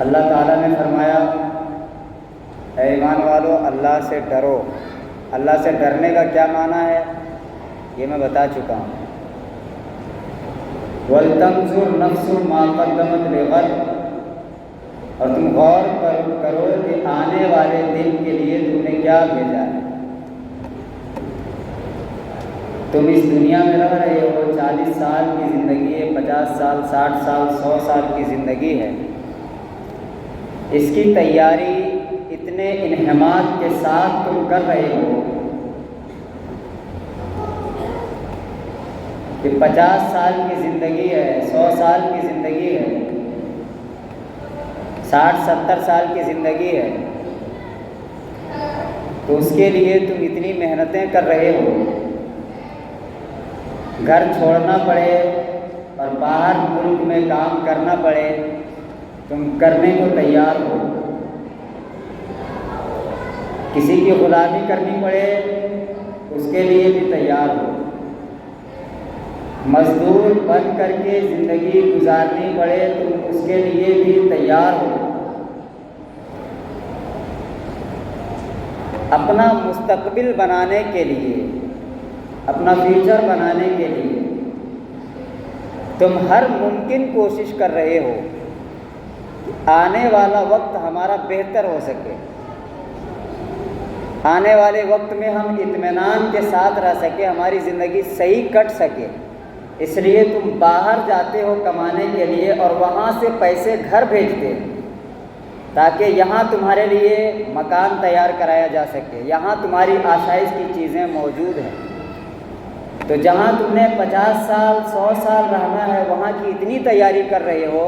اللہ تعالیٰ نے فرمایا اے ایمان والو اللہ سے ڈرو۔ اللہ سے ڈرنے کا کیا معنی ہے یہ میں بتا چکا ہوں۔ وَلْتَنظُرْ نَفْسٌ مَا قَدَّمَتْ لِغَدٍ، اور تم غور کرو کہ آنے والے دن کے لیے تم نے کیا بھیجا ہے۔ تم اس دنیا میں رہ رہے ہو، 40 سال کی زندگی ہے، 50 سال، 60 سال، 100 سال کی زندگی ہے۔ اس کی تیاری اتنے انہماک کے ساتھ تم کر رہے ہو کہ 50 سال کی زندگی ہے، 100 سال کی زندگی ہے، 60-70 سال کی زندگی ہے، تو اس کے لیے تم اتنی محنتیں کر رہے ہو، گھر چھوڑنا پڑے اور باہر ملک میں کام کرنا پڑے، تم کرنے کو تیار ہو۔ کسی کی غلامی کرنی پڑے اس کے لیے بھی تیار ہو، مزدور بن کر کے زندگی گزارنی پڑے تم اس کے لیے بھی تیار ہو۔ اپنا مستقبل بنانے کے لیے، اپنا فیوچر بنانے کے لیے تم ہر ممکن کوشش کر رہے ہو کہ آنے والا وقت ہمارا بہتر ہو سکے، آنے والے وقت میں ہم اطمینان کے ساتھ رہ سکے، ہماری زندگی صحیح کٹ سکے۔ اس لیے تم باہر جاتے ہو کمانے کے لیے اور وہاں سے پیسے گھر بھیجتے تاکہ یہاں تمہارے لیے مکان تیار کرایا جا سکے، یہاں تمہاری آسائش کی چیزیں موجود ہیں۔ تو جہاں تم نے 50 سال 100 سال رہنا ہے وہاں کی اتنی تیاری کر رہے ہو،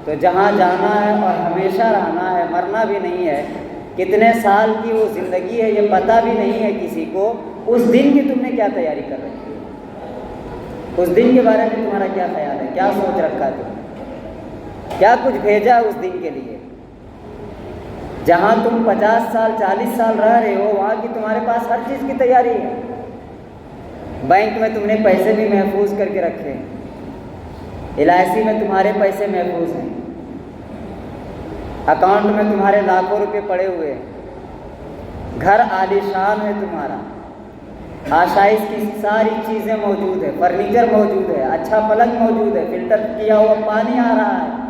تو جہاں جانا ہے اور ہمیشہ رہنا ہے، مرنا بھی نہیں ہے، کتنے سال کی وہ زندگی ہے یہ پتہ بھی نہیں ہے کسی کو، اس دن کی تم نے کیا تیاری کر رکھی ہے؟ اس دن کے بارے میں تمہارا کیا خیال ہے؟ کیا سوچ رکھا تم؟ کیا کچھ بھیجا اس دن کے لیے؟ جہاں تم 50 سال 40 سال رہ رہے ہو وہاں کی تمہارے پاس ہر چیز کی تیاری ہے، بینک میں تم نے پیسے بھی محفوظ کر کے رکھے ہیں، LIC میں تمہارے پیسے محفوظ ہیں، اکاؤنٹ میں تمہارے لاکھوں روپے پڑے ہوئے ہیں، گھر عالیشان ہے تمہارا، آسائش کی ساری چیزیں موجود ہے، فرنیچر موجود ہے، اچھا پلنگ موجود ہے، فلٹر کیا ہوا پانی آ رہا ہے،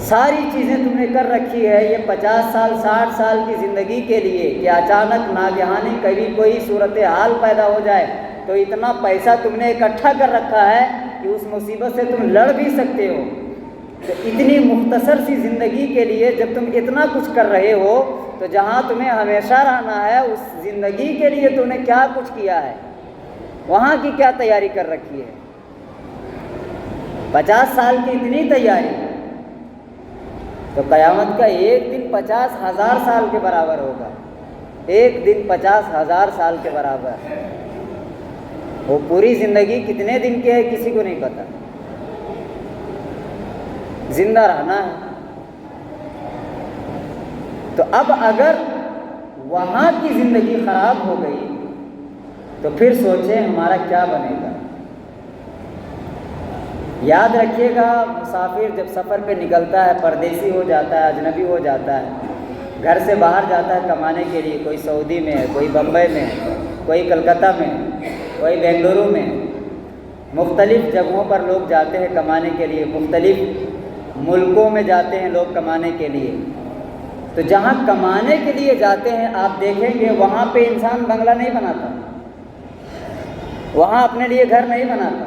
ساری چیزیں تم نے کر رکھی ہے یہ 50 سال 60 سال کی زندگی کے لیے کہ اچانک ناگہانی کبھی کوئی صورتحال پیدا ہو جائے تو اتنا پیسہ تم نے اکٹھا کر رکھا ہے کہ اس مصیبت سے تم لڑ بھی سکتے ہو۔ تو اتنی مختصر سی زندگی کے لیے جب تم اتنا کچھ کر رہے ہو تو جہاں تمہیں ہمیشہ رہنا ہے اس زندگی کے لیے تم نے کیا کچھ کیا ہے، وہاں کی کیا تیاری کر رکھی ہے؟ 50 سال کی اتنی تیاری تو قیامت کا ایک دن 50,000 سال کے برابر ہوگا، ایک دن 50,000 سال کے برابر۔ وہ پوری زندگی کتنے دن کی ہے کسی کو نہیں پتہ، زندہ رہنا ہے۔ تو اب اگر وہاں کی زندگی خراب ہو گئی تو پھر سوچیں ہمارا کیا بنے گا۔ یاد رکھیے گا مسافر جب سفر پہ نکلتا ہے، پردیسی ہو جاتا ہے، اجنبی ہو جاتا ہے، گھر سے باہر جاتا ہے کمانے کے لیے، کوئی سعودی میں ہے، کوئی بمبئی میں ہے، کوئی کلکتہ میں، کوئی بنگلورو میں، مختلف جگہوں پر لوگ جاتے ہیں کمانے کے لیے، مختلف ملکوں میں جاتے ہیں لوگ کمانے کے لیے۔ تو جہاں کمانے کے لیے جاتے ہیں آپ دیکھیں گے وہاں پہ انسان بنگلہ نہیں بناتا، وہاں اپنے لیے گھر نہیں بناتا،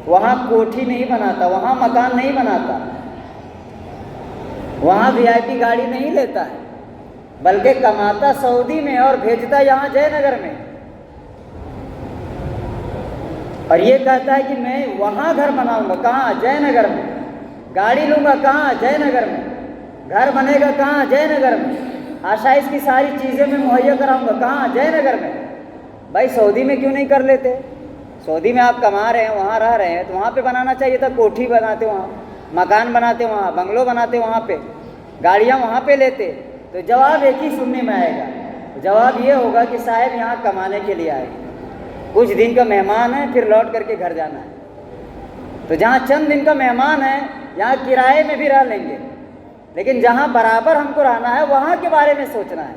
وہاں کوٹھی نہیں بناتا، وہاں مکان نہیں بناتا، وہاں VIP گاڑی نہیں لیتا ہے، بلکہ کماتا سعودی میں اور بھیجتا یہاں جے نگر میں، اور یہ کہتا ہے کہ میں وہاں گھر بناؤں گا، کہاں؟ جے نگر میں، گاڑی لوں گا کہاں؟ جے نگر میں، گھر بنے گا کہاں؟ جے نگر میں، آسائش کی ساری چیزیں میں مہیا کراؤں گا کہاں؟ جے نگر میں۔ بھائی سعودی میں کیوں نہیں کر لیتے؟ سعودی میں آپ کما رہے ہیں، وہاں رہ رہے ہیں، تو وہاں پہ بنانا چاہیے تھا، کوٹھی بناتے وہاں، مکان بناتے وہاں، بنگلو بناتے وہاں پہ، گاڑیاں وہاں پہ لیتے۔ تو جواب ایک ہی سننے میں آئے گا، جواب یہ ہوگا کہ صاحب یہاں کمانے کے لیے آئے، کچھ دن کا مہمان ہے پھر لوٹ کر کے گھر جانا ہے۔ تو جہاں چند دن کا مہمان ہے یہاں کرائے میں بھی رہ لیں گے، لیکن جہاں برابر ہم کو رہنا ہے وہاں کے بارے میں سوچنا ہے۔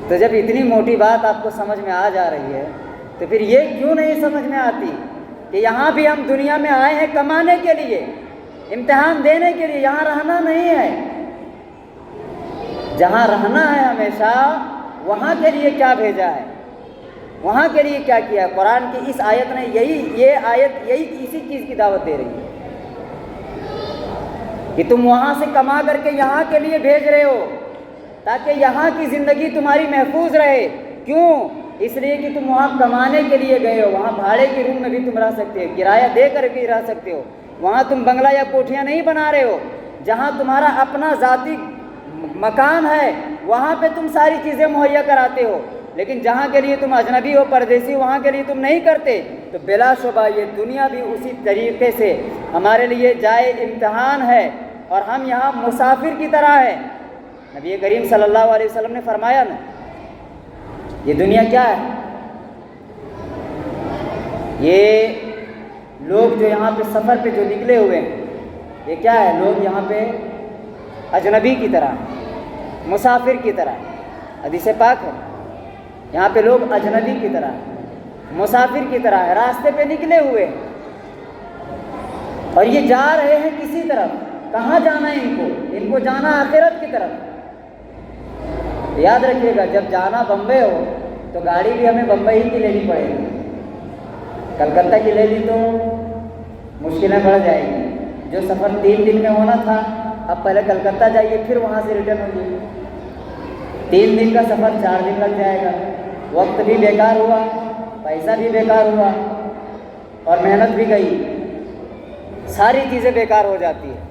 تو جب اتنی موٹی بات آپ کو سمجھ میں آ جا رہی ہے تو پھر یہ کیوں نہیں سمجھ میں آتی کہ یہاں بھی ہم دنیا میں آئے ہیں کمانے کے لیے، امتحان دینے کے لیے، یہاں رہنا نہیں ہے۔ جہاں رہنا ہے ہمیشہ، وہاں کے لیے کیا بھیجا ہے، وہاں کے لیے کیا کیا ہے۔ قرآن کی اس آیت نے یہ آیت اسی چیز کی دعوت دے رہی ہے کہ تم وہاں سے کما کر کے یہاں کے لیے بھیج رہے ہو تاکہ یہاں کی زندگی تمہاری محفوظ رہے۔ کیوں؟ اس لیے کہ تم وہاں کمانے کے لیے گئے ہو، وہاں بھاڑے کے روم میں بھی تم رہ سکتے ہو، کرایہ دے کر بھی رہ سکتے ہو، وہاں تم بنگلہ یا کوٹھیاں نہیں بنا رہے ہو، جہاں تمہارا اپنا ذاتی مکان ہے وہاں پہ تم ساری چیزیں مہیا کراتے ہو، لیکن جہاں کے لیے تم اجنبی ہو، پردیسی ہو، وہاں کے لیے تم نہیں کرتے۔ تو بلا شبہ یہ دنیا بھی اسی طریقے سے ہمارے لیے جائے امتحان ہے، اور ہم یہاں مسافر کی طرح ہے۔ نبی کریم صلی اللہ علیہ وسلم نے فرمایا نا، یہ دنیا کیا ہے؟ یہ لوگ جو یہاں پہ سفر پہ جو نکلے ہوئے ہیں، یہ کیا ہے؟ لوگ یہاں پہ اجنبی کی طرح، مسافر کی طرح، حدیث پاک ہے، یہاں پہ لوگ اجنبی کی طرح، مسافر کی طرح ہے، راستے پہ نکلے ہوئے ہیں، اور یہ جا رہے ہیں کسی طرف۔ کہاں جانا ہے ان کو جانا آخرت کی طرف۔ یاد رکھیے گا، جب جانا بمبئی ہو تو گاڑی بھی ہمیں بمبئی کی لینی پڑے گی، کلکتہ کی لے لی تو مشکلیں بڑھ جائیں گی۔ جو سفر 3 دن میں ہونا تھا، اب پہلے کلکتہ جائیے پھر وہاں سے ریٹرن ہوگی، 3 دن کا سفر 4 دن لگ جائے گا، وقت بھی بیکار ہوا، پیسہ بھی بیکار ہوا، اور محنت بھی گئی، ساری چیزیں بیکار ہو جاتی ہے۔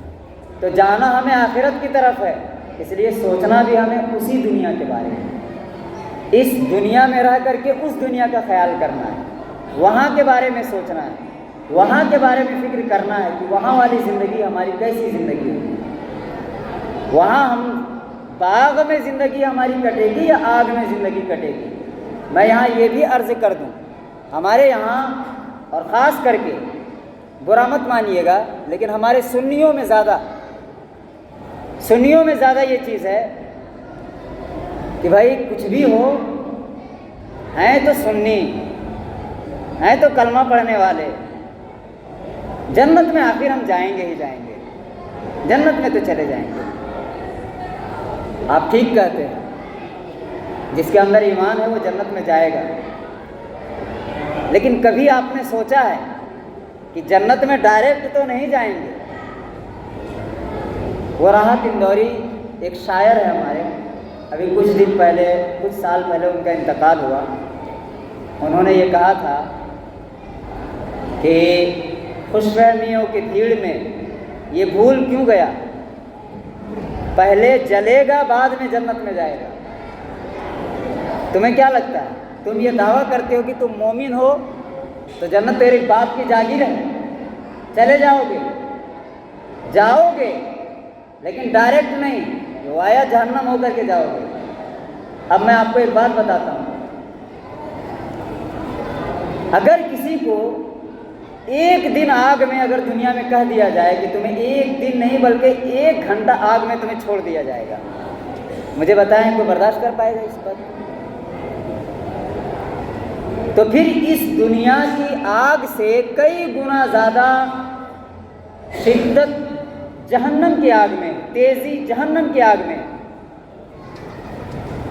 تو جانا ہمیں آخرت کی طرف ہے، اس لیے سوچنا بھی ہمیں اسی دنیا کے بارے میں، اس دنیا میں رہ کر کے اس دنیا کا خیال کرنا ہے، وہاں کے بارے میں سوچنا ہے، وہاں کے بارے میں فکر کرنا ہے کہ وہاں والی زندگی ہماری کیسی زندگی ہے، وہاں ہم باغ میں زندگی ہماری کٹے گی یا آگ میں زندگی کٹے گی۔ میں یہاں یہ بھی عرض کر دوں، ہمارے یہاں، اور خاص کر کے برا مت مانیے گا، لیکن ہمارے سنیوں میں زیادہ یہ چیز ہے کہ بھائی کچھ بھی ہو، ہیں تو سنی، ہیں تو کلمہ پڑھنے والے، جنت میں آخر ہم جائیں گے ہی جائیں گے، جنت میں تو چلے جائیں گے۔ آپ ٹھیک کہتے ہیں، جس کے اندر ایمان ہے وہ جنت میں جائے گا، لیکن کبھی آپ نے سوچا ہے کہ جنت میں ڈائریکٹ تو نہیں جائیں گے؟ وہ راحت اندوری ایک شاعر ہے ہمارے، ابھی کچھ سال پہلے ان کا انتقال ہوا۔ انہوں نے یہ کہا تھا کہ خوش فہمیوں کی بھیڑ میں یہ بھول کیوں گیا، پہلے جلے گا بعد میں جنت میں جائے گا۔ تمہیں کیا لگتا ہے؟ تم یہ دعویٰ کرتے ہو کہ تم مومن ہو تو جنت تیرے باپ کی جاگیر ہے، چلے جاؤ گے، لیکن ڈائریکٹ نہیں، جو آیا جہنم ہو کر کے جاؤ گے۔ اب میں آپ کو ایک بات بتاتا ہوں، اگر کسی کو ایک دن آگ میں اگر دنیا میں کہہ دیا جائے کہ تمہیں ایک دن نہیں بلکہ 1 گھنٹہ آگ میں تمہیں چھوڑ دیا جائے گا، مجھے بتائیں کوئی برداشت کر پائے گا اس پر؟ تو پھر اس دنیا کی آگ سے کئی گنا زیادہ شدت جہنم کی آگ میں، تیزی جہنم کی آگ میں۔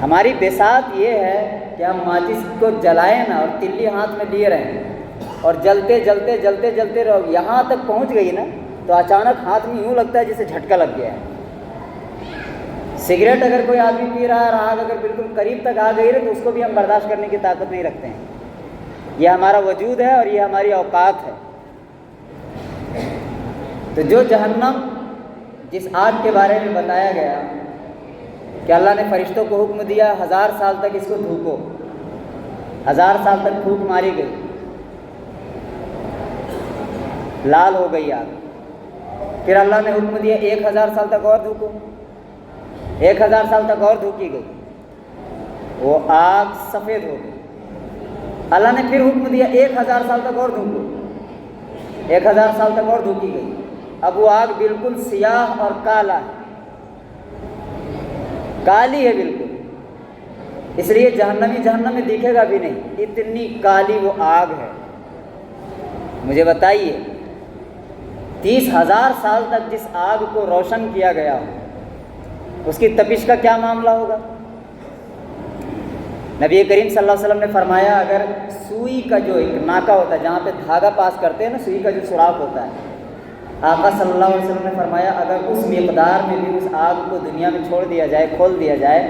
ہماری بساط یہ ہے کہ ہم ماچس کو جلائیں نا اور تلی ہاتھ میں لیے رہیں، اور جلتے رہو، یہاں تک پہنچ گئی نا تو اچانک ہاتھ میں یوں لگتا ہے جیسے جھٹکا لگ گیا ہے۔ سگریٹ اگر کوئی آدمی پی رہا ہے اور آگ اگر بالکل قریب تک آ گئی ہے تو اس کو بھی ہم برداشت کرنے کی طاقت نہیں رکھتے ہیں۔ یہ ہمارا وجود ہے اور یہ ہماری اوقات ہے۔ تو جو جہنم، جس آگ کے بارے میں بتایا گیا کہ اللہ نے فرشتوں کو حکم دیا 1000 سال تک اس کو دھوکو، 1000 سال تک پھونک ماری گئی، لال ہو گئی آگ، پھر اللہ نے حکم دیا 1000 سال تک اور دھوکو، 1000 سال تک اور دھوکی گئی، وہ آگ سفید ہو گئی۔ اللہ نے پھر حکم دیا 1000 سال تک اور دھوکو، 1000 سال تک اور دھوکی گئی۔ اب وہ آگ بالکل سیاہ اور کالا ہے، کالی ہے بالکل، اس لیے جہنمی جہنم میں دکھے گا بھی نہیں، اتنی کالی وہ آگ ہے۔ مجھے بتائیے 30,000 سال تک جس آگ کو روشن کیا گیا ہو اس کی تپش کا کیا معاملہ ہوگا؟ نبی کریم صلی اللہ علیہ وسلم نے فرمایا اگر سوئی کا جو ایک ناکا ہوتا ہے جہاں پہ دھاگا پاس کرتے ہیں نا، سوئی کا جو سوراخ ہوتا ہے، آقا صلی اللہ علیہ وسلم نے فرمایا اگر اس مقدار میں بھی اس آگ کو دنیا میں چھوڑ دیا جائے، کھول دیا جائے،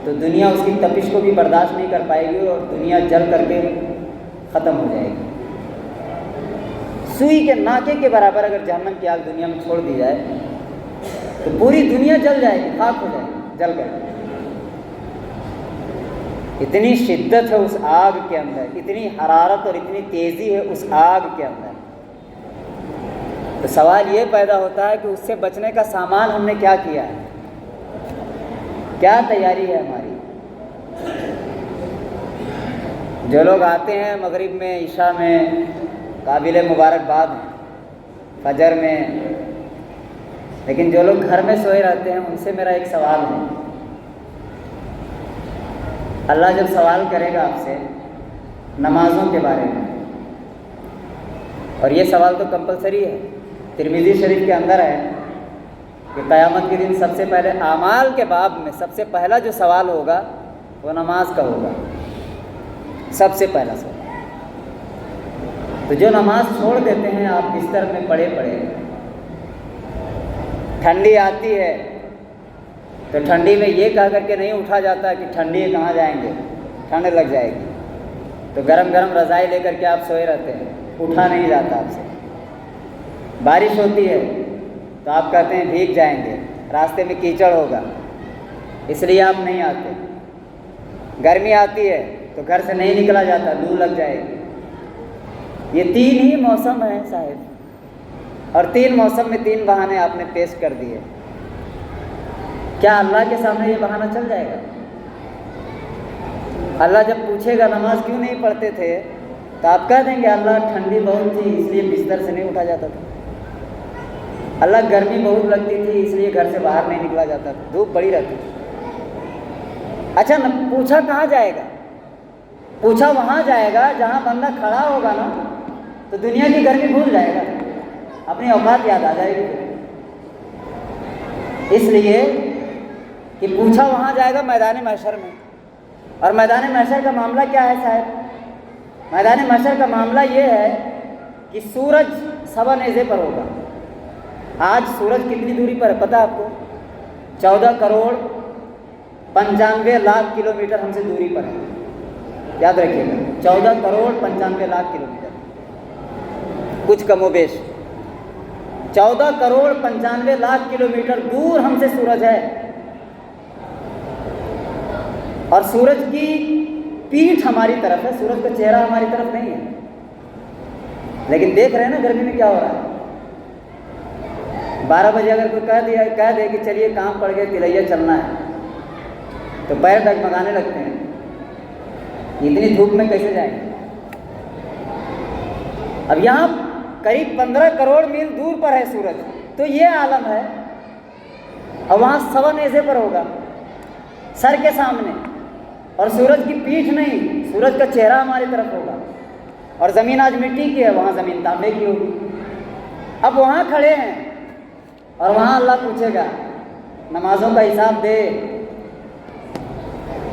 تو دنیا اس کی تپش کو بھی برداشت نہیں کر پائے گی اور دنیا جل کر کے ختم ہو جائے گی۔ سوئی کے ناکے کے برابر اگر جہنم کی آگ دنیا میں چھوڑ دی جائے تو پوری دنیا جل جائے گی، خاک ہو جائے گی، جل کر۔ اتنی شدت ہے اس آگ کے اندر، اتنی حرارت اور اتنی تیزی ہے اس آگ کے اندر۔ تو سوال یہ پیدا ہوتا ہے کہ اس سے بچنے کا سامان ہم نے کیا کیا ہے، کیا تیاری ہے ہماری؟ جو لوگ آتے ہیں مغرب میں، عشاء میں، قابل مبارکباد ہیں، فجر میں، لیکن جو لوگ گھر میں سوئے رہتے ہیں ان سے میرا ایک سوال ہے۔ اللہ جب سوال کرے گا آپ سے نمازوں کے بارے میں، اور یہ سوال تو کمپلسری ہے، ترمذی شریف کے اندر ہے کہ قیامت کے دن سب سے پہلے اعمال کے باب میں سب سے پہلا جو سوال ہوگا وہ نماز کا ہوگا، سب سے پہلا سوال۔ تو جو نماز چھوڑ دیتے ہیں آپ بستر میں پڑے پڑے، ٹھنڈی آتی ہے تو ٹھنڈی میں یہ کہہ کر کے نہیں اٹھا جاتا کہ ٹھنڈی ہے کہاں جائیں گے، ٹھنڈ لگ جائے گی، تو گرم گرم رضائی لے کر کے آپ سوئے رہتے ہیں، اٹھا نہیں جاتا آپ سے۔ بارش ہوتی ہے تو آپ کہتے ہیں بھیگ جائیں گے، راستے میں کیچڑ ہوگا، اس لیے آپ نہیں آتے۔ گرمی آتی ہے تو گھر سے نہیں نکلا جاتا، لو لگ جائے گی۔ یہ 3 ہی موسم ہیں صاحب، اور 3 موسم میں 3 بہانے آپ نے پیش کر دیے۔ کیا اللہ کے سامنے یہ بہانہ چل جائے گا؟ اللہ جب پوچھے گا نماز کیوں نہیں پڑھتے تھے تو آپ کہہ دیں گے اللہ ٹھنڈی بہت تھی اس لیے بستر سے نہیں اٹھا جاتا تھا، اللہ گرمی بہت لگتی تھی اس لیے گھر سے باہر نہیں نکلا جاتا تھا، دھوپ بڑی رہتی تھی۔ اچھا پوچھا کہاں جائے گا؟ پوچھا وہاں جائے گا جہاں بندہ کھڑا ہوگا نا تو دنیا کی گرمی بھول جائے گا، اپنی اوقات یاد آ جائے گی۔ اس لیے کہ پوچھا وہاں جائے گا میدان محشر میں، اور میدان محشر کا معاملہ کیا ہے صاحب؟ میدان محشر کا معاملہ یہ ہے کہ سورج 1.25 نیزے پر ہوگا۔ آج سورج کتنی دوری پر ہے پتہ آپ کو؟ 14 کروڑ 95 لاکھ کلومیٹر ہم سے دوری پر ہے، یاد رکھیے گا، 14 کروڑ 95 لاکھ کلومیٹر، کچھ کم و بیش 14 کروڑ 95 لاکھ کلومیٹر دور ہم سے سورج ہے، اور سورج کی پیٹھ ہماری طرف ہے، سورج کا چہرہ ہماری طرف نہیں ہے۔ لیکن دیکھ رہے ہیں نا گرمی میں کیا ہو رہا ہے؟ 12 بجے اگر کوئی کہہ دے کہ چلیے کام پڑ گئے تلیا چلنا ہے تو پیر ڈگمگانے لگتے ہیں، اتنی دھوپ میں کیسے جائیں گے؟ اب یہاں قریب 15 کروڑ میل دور پر ہے سورج، تو یہ عالم ہے، اور وہاں 1.25 نیزے پر ہوگا سر کے سامنے، اور سورج کی پیٹھ نہیں، سورج کا چہرہ ہماری طرف ہوگا، اور زمین آج مٹی کی ہے، وہاں زمین تانبے کی ہوگی۔ اب وہاں کھڑے ہیں اور وہاں اللہ پوچھے گا نمازوں کا حساب دے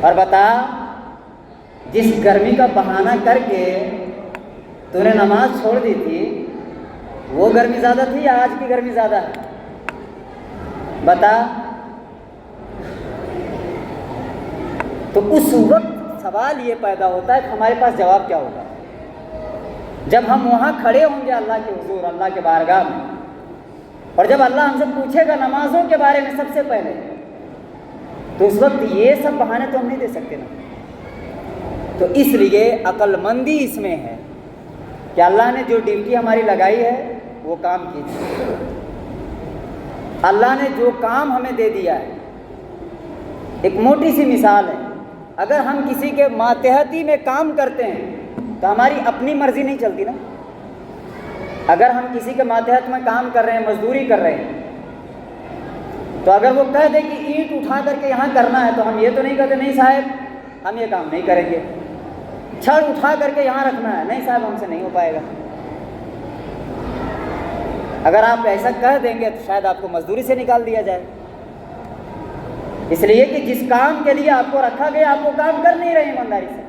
اور بتا جس گرمی کا بہانہ کر کے تو نے نماز چھوڑ دی تھی وہ گرمی زیادہ تھی یا آج کی گرمی زیادہ ہے؟ بتا۔ تو اس وقت سوال یہ پیدا ہوتا ہے کہ ہمارے پاس جواب کیا ہوگا جب ہم وہاں کھڑے ہوں گے اللہ کے حضور، اللہ کے بارگاہ میں، اور جب اللہ ہم سے پوچھے گا نمازوں کے بارے میں سب سے پہلے، تو اس وقت یہ سب بہانے تو ہم نہیں دے سکتے نا۔ تو اس لیے عقل مندی اس میں ہے کہ اللہ نے جو ڈیوٹی ہماری لگائی ہے وہ کام کیجیے، اللہ نے جو کام ہمیں دے دیا ہے۔ ایک موٹی سی مثال ہے، اگر ہم کسی کے ماتحتی میں کام کرتے ہیں تو ہماری اپنی مرضی نہیں چلتی نا، اگر ہم کسی کے ماتحت میں کام کر رہے ہیں، مزدوری کر رہے ہیں، تو اگر وہ کہہ دے کہ اینٹ اٹھا کر کے یہاں کرنا ہے، تو ہم یہ تو نہیں کہتے نہیں صاحب ہم یہ کام نہیں کریں گے، چھڑ اٹھا کر کے یہاں رکھنا ہے، نہیں صاحب ہم سے نہیں ہو پائے گا۔ اگر آپ ایسا کہہ دیں گے تو شاید آپ کو مزدوری سے نکال دیا جائے، اس لیے کہ جس کام کے لیے آپ کو رکھا گیا آپ وہ کام کر نہیں رہے ایمانداری سے۔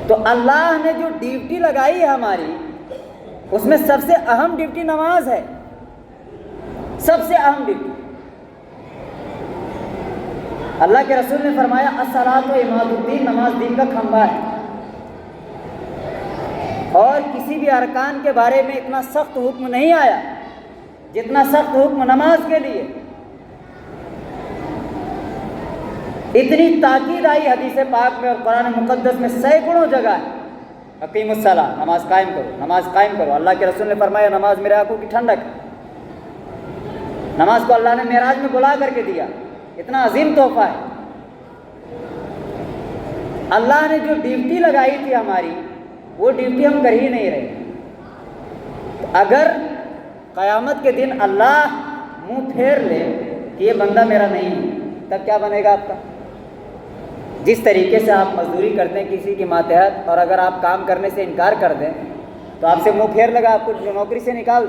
تو اللہ نے جو ڈیوٹی لگائی ہے ہماری، اس میں سب سے اہم ڈیوٹی نماز ہے، سب سے اہم ڈیوٹی۔ اللہ کے رسول نے فرمایا الصلاۃ عماد الدین، نماز دین کا کھمبا ہے، اور کسی بھی ارکان کے بارے میں اتنا سخت حکم نہیں آیا جتنا سخت حکم نماز کے لیے۔ اتنی تاکید آئی حدیث پاک میں اور قرآن مقدس میں سینکڑوں جگہ ہے، اقیم الصلاۃ، نماز قائم کرو، نماز قائم کرو۔ اللہ کے رسول نے فرمایا نماز میرے آنکھوں کی ٹھنڈک ہے، نماز کو اللہ نے معراج میں بلا کر کے دیا، اتنا عظیم تحفہ ہے۔ اللہ نے جو ڈیوٹی لگائی تھی ہماری، وہ ڈیوٹی ہم کر ہی نہیں رہے۔ اگر قیامت کے دن اللہ منہ پھیر لے کہ یہ بندہ میرا نہیں ہے، تب کیا بنے گا آپ کا؟ جس طریقے سے آپ مزدوری کرتے ہیں کسی کے ماتحت، اور اگر آپ کام کرنے سے انکار کر دیں تو آپ سے منہ پھیر لگا، آپ کو جو نوکری سے نکال